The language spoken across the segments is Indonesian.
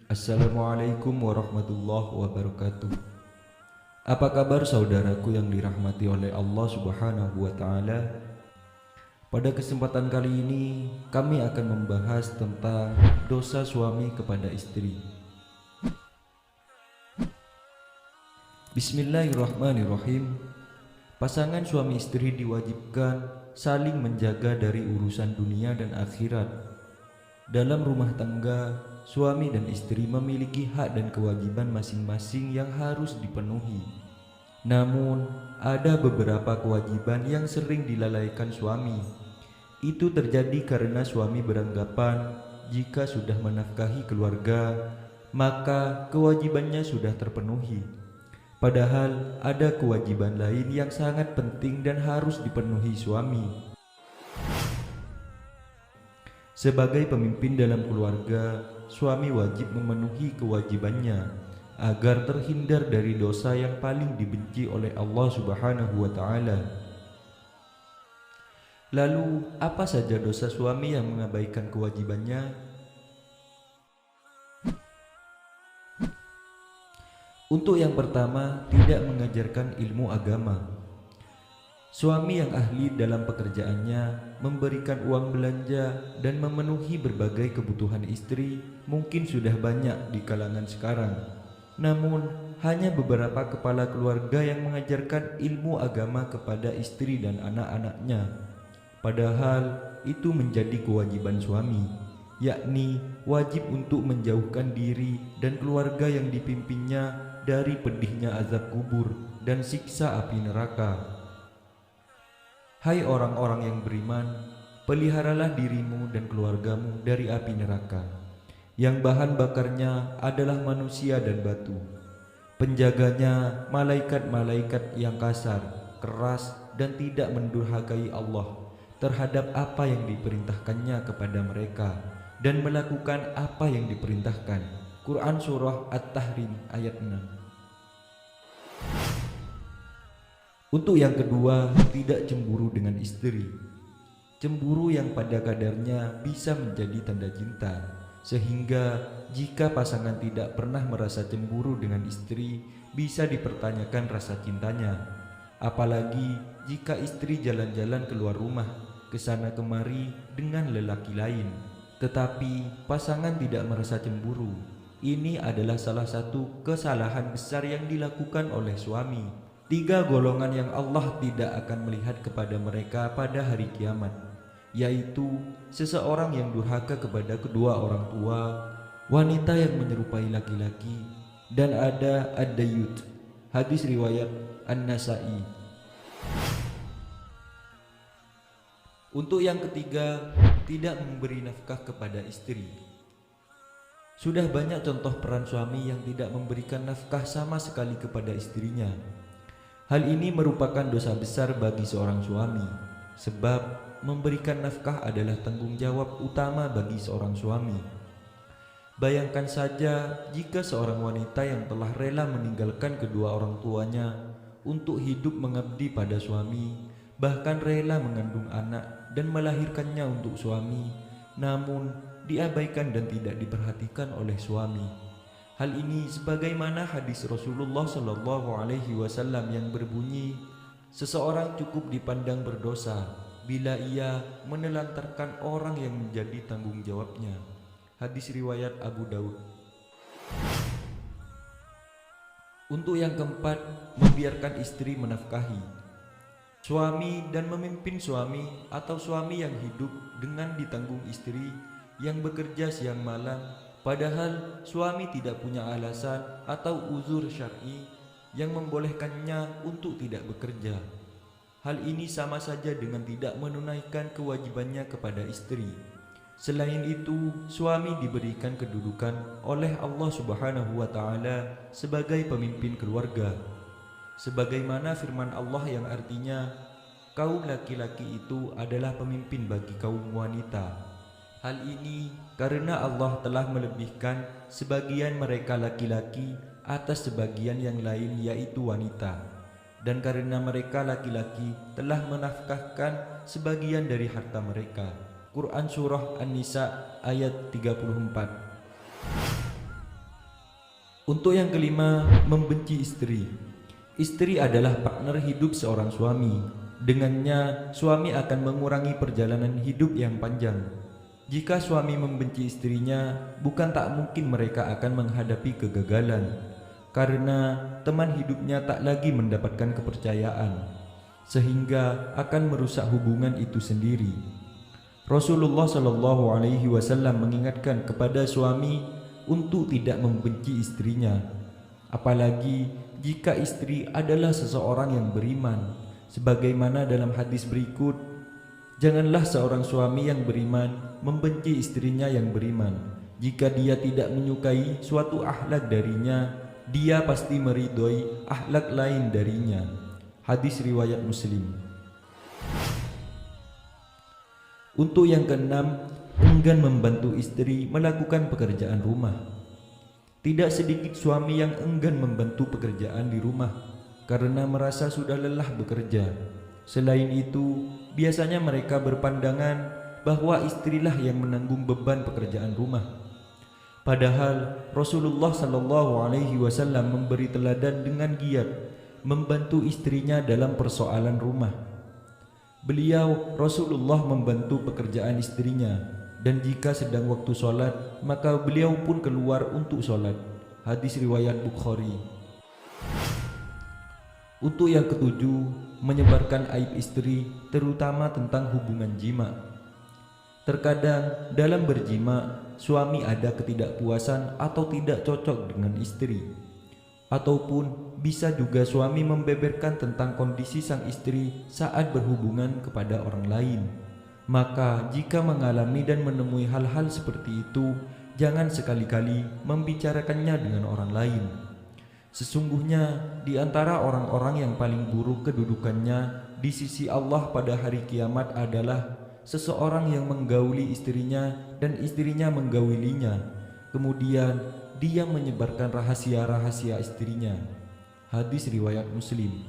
Assalamualaikum warahmatullahi wabarakatuh. Apa kabar saudaraku yang dirahmati oleh Allah Subhanahu wa taala? Pada kesempatan kali ini kami akan membahas tentang dosa suami kepada istri. Bismillahirrahmanirrahim. Pasangan suami istri diwajibkan saling menjaga dari urusan dunia dan akhirat. Dalam rumah tangga, suami dan istri memiliki hak dan kewajiban masing-masing yang harus dipenuhi. Namun, ada beberapa kewajiban yang sering dilalaikan suami. Itu terjadi karena suami beranggapan jika sudah menafkahi keluarga, maka kewajibannya sudah terpenuhi. Padahal ada kewajiban lain yang sangat penting dan harus dipenuhi suami. Sebagai pemimpin dalam keluarga, suami wajib memenuhi kewajibannya agar terhindar dari dosa yang paling dibenci oleh Allah Subhanahu wa taala. Lalu, apa saja dosa suami yang mengabaikan kewajibannya? Untuk yang pertama, tidak mengajarkan ilmu agama. Suami yang ahli dalam pekerjaannya, memberikan uang belanja dan memenuhi berbagai kebutuhan istri mungkin sudah banyak di kalangan sekarang. Namun, hanya beberapa kepala keluarga yang mengajarkan ilmu agama kepada istri dan anak-anaknya. Padahal itu menjadi kewajiban suami, yakni wajib untuk menjauhkan diri dan keluarga yang dipimpinnya dari pedihnya azab kubur dan siksa api neraka. Hai orang-orang yang beriman, peliharalah dirimu dan keluargamu dari api neraka, yang bahan bakarnya adalah manusia dan batu. Penjaganya malaikat-malaikat yang kasar, keras, dan tidak mendurhakai Allah terhadap apa yang diperintahkannya kepada mereka dan melakukan apa yang diperintahkan. Quran Surah At-Tahrim ayat 6. Untuk yang kedua, tidak cemburu dengan istri. Cemburu yang pada kadarnya bisa menjadi tanda cinta, sehingga jika pasangan tidak pernah merasa cemburu dengan istri, bisa dipertanyakan rasa cintanya. Apalagi jika istri jalan-jalan keluar rumah, ke sana kemari dengan lelaki lain, tetapi pasangan tidak merasa cemburu. Ini adalah salah satu kesalahan besar yang dilakukan oleh suami. 3 golongan yang Allah tidak akan melihat kepada mereka pada hari kiamat, yaitu seseorang yang durhaka kepada kedua orang tua, wanita yang menyerupai laki-laki, dan ada ad-dayyut. Hadis riwayat An-Nasa'i. Untuk yang ketiga, tidak memberi nafkah kepada istri. Sudah banyak contoh peran suami yang tidak memberikan nafkah sama sekali kepada istrinya. Hal ini merupakan dosa besar bagi seorang suami, sebab memberikan nafkah adalah tanggung jawab utama bagi seorang suami. Bayangkan saja jika seorang wanita yang telah rela meninggalkan kedua orang tuanya untuk hidup mengabdi pada suami, bahkan rela mengandung anak dan melahirkannya untuk suami, namun diabaikan dan tidak diperhatikan oleh suami. Hal ini sebagaimana hadis Rasulullah Shallallahu Alaihi Wasallam yang berbunyi, seseorang cukup dipandang berdosa bila ia menelantarkan orang yang menjadi tanggung jawabnya. Hadis riwayat Abu Daud. Untuk yang keempat, membiarkan istri menafkahi. Suami dan memimpin suami atau suami yang hidup dengan ditanggung istri yang bekerja siang malam, padahal suami tidak punya alasan atau uzur syar'i yang membolehkannya untuk tidak bekerja. Hal ini sama saja dengan tidak menunaikan kewajibannya kepada istri. Selain itu, suami diberikan kedudukan oleh Allah Subhanahu wa taala sebagai pemimpin keluarga. Sebagaimana firman Allah yang artinya, kaum laki-laki itu adalah pemimpin bagi kaum wanita. Hal ini karena Allah telah melebihkan sebagian mereka laki-laki atas sebagian yang lain, yaitu wanita, dan karena mereka laki-laki telah menafkahkan sebagian dari harta mereka. Quran Surah An-Nisa ayat 34. Untuk yang kelima, membenci istri. Istri adalah partner hidup seorang suami. Dengannya, suami akan mengurangi perjalanan hidup yang panjang. Jika suami membenci istrinya, bukan tak mungkin mereka akan menghadapi kegagalan, karena teman hidupnya tak lagi mendapatkan kepercayaan, sehingga akan merusak hubungan itu sendiri. Rasulullah Shallallahu Alaihi Wasallam mengingatkan kepada suami untuk tidak membenci istrinya, apalagi jika istri adalah seseorang yang beriman, sebagaimana dalam hadis berikut, janganlah seorang suami yang beriman membenci istrinya yang beriman. Jika dia tidak menyukai suatu akhlak darinya, dia pasti meridhoi akhlak lain darinya. Hadis riwayat Muslim. Untuk yang keenam, enggan membantu istri melakukan pekerjaan rumah. Tidak sedikit suami yang enggan membantu pekerjaan di rumah karena merasa sudah lelah bekerja. Selain itu, biasanya mereka berpandangan bahwa istrilah yang menanggung beban pekerjaan rumah. Padahal Rasulullah Shallallahu Alaihi Wasallam memberi teladan dengan giat membantu istrinya dalam persoalan rumah. Beliau Rasulullah membantu pekerjaan istrinya, dan jika sedang waktu sholat, maka beliau pun keluar untuk sholat. Hadis riwayat Bukhari. Untuk yang ketujuh, menyebarkan aib istri, terutama tentang hubungan jima. Terkadang dalam berjima, suami ada ketidakpuasan atau tidak cocok dengan istri, ataupun bisa juga suami membeberkan tentang kondisi sang istri saat berhubungan kepada orang lain. Maka jika mengalami dan menemui hal-hal seperti itu, jangan sekali-kali membicarakannya dengan orang lain. Sesungguhnya di antara orang-orang yang paling buruk kedudukannya di sisi Allah pada hari kiamat adalah seseorang yang menggauli istrinya dan istrinya menggaulinya, kemudian dia menyebarkan rahasia-rahasia istrinya. Hadis riwayat Muslim.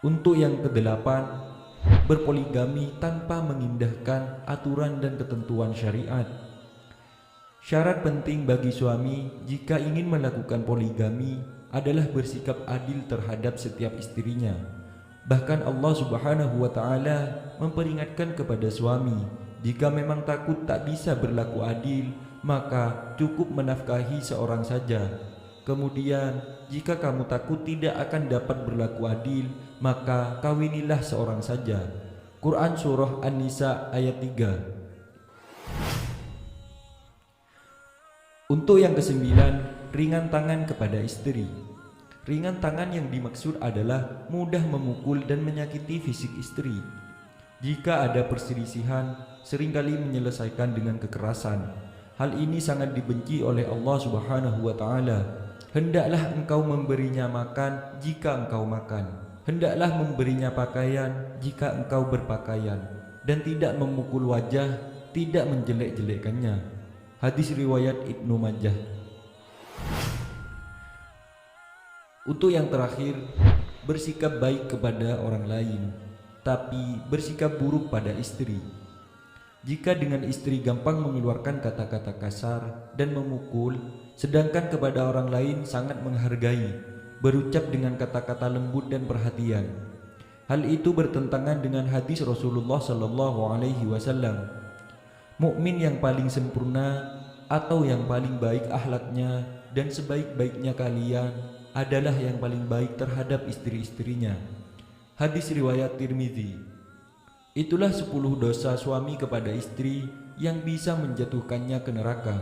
Untuk yang kedelapan, berpoligami tanpa mengindahkan aturan dan ketentuan syariat. Syarat penting bagi suami jika ingin melakukan poligami adalah bersikap adil terhadap setiap istrinya. Bahkan Allah Subhanahu wa Ta'ala memperingatkan kepada suami, jika memang takut tak bisa berlaku adil, maka cukup menafkahi seorang saja. Kemudian, jika kamu takut tidak akan dapat berlaku adil, maka kawinilah seorang saja. Quran Surah An-Nisa ayat 3. Untuk yang kesembilan, ringan tangan kepada istri. Ringan tangan yang dimaksud adalah mudah memukul dan menyakiti fisik istri. Jika ada perselisihan, seringkali menyelesaikan dengan kekerasan. Hal ini sangat dibenci oleh Allah Subhanahu wa Ta'ala. Hendaklah engkau memberinya makan jika engkau makan. Hendaklah memberinya pakaian jika engkau berpakaian, dan tidak memukul wajah, tidak menjelek-jelekkannya. Hadis riwayat Ibnu Majah. Untuk yang terakhir, bersikap baik kepada orang lain, tapi bersikap buruk pada istri. Jika dengan istri gampang mengeluarkan kata-kata kasar dan memukul, sedangkan kepada orang lain sangat menghargai, berucap dengan kata-kata lembut dan perhatian, hal itu bertentangan dengan hadis Rasulullah Shallallahu Alaihi Wasallam. Mukmin yang paling sempurna atau yang paling baik akhlaknya dan sebaik-baiknya kalian adalah yang paling baik terhadap istri-istrinya. Hadis riwayat Tirmidzi. Itulah 10 dosa suami kepada istri yang bisa menjatuhkannya ke neraka.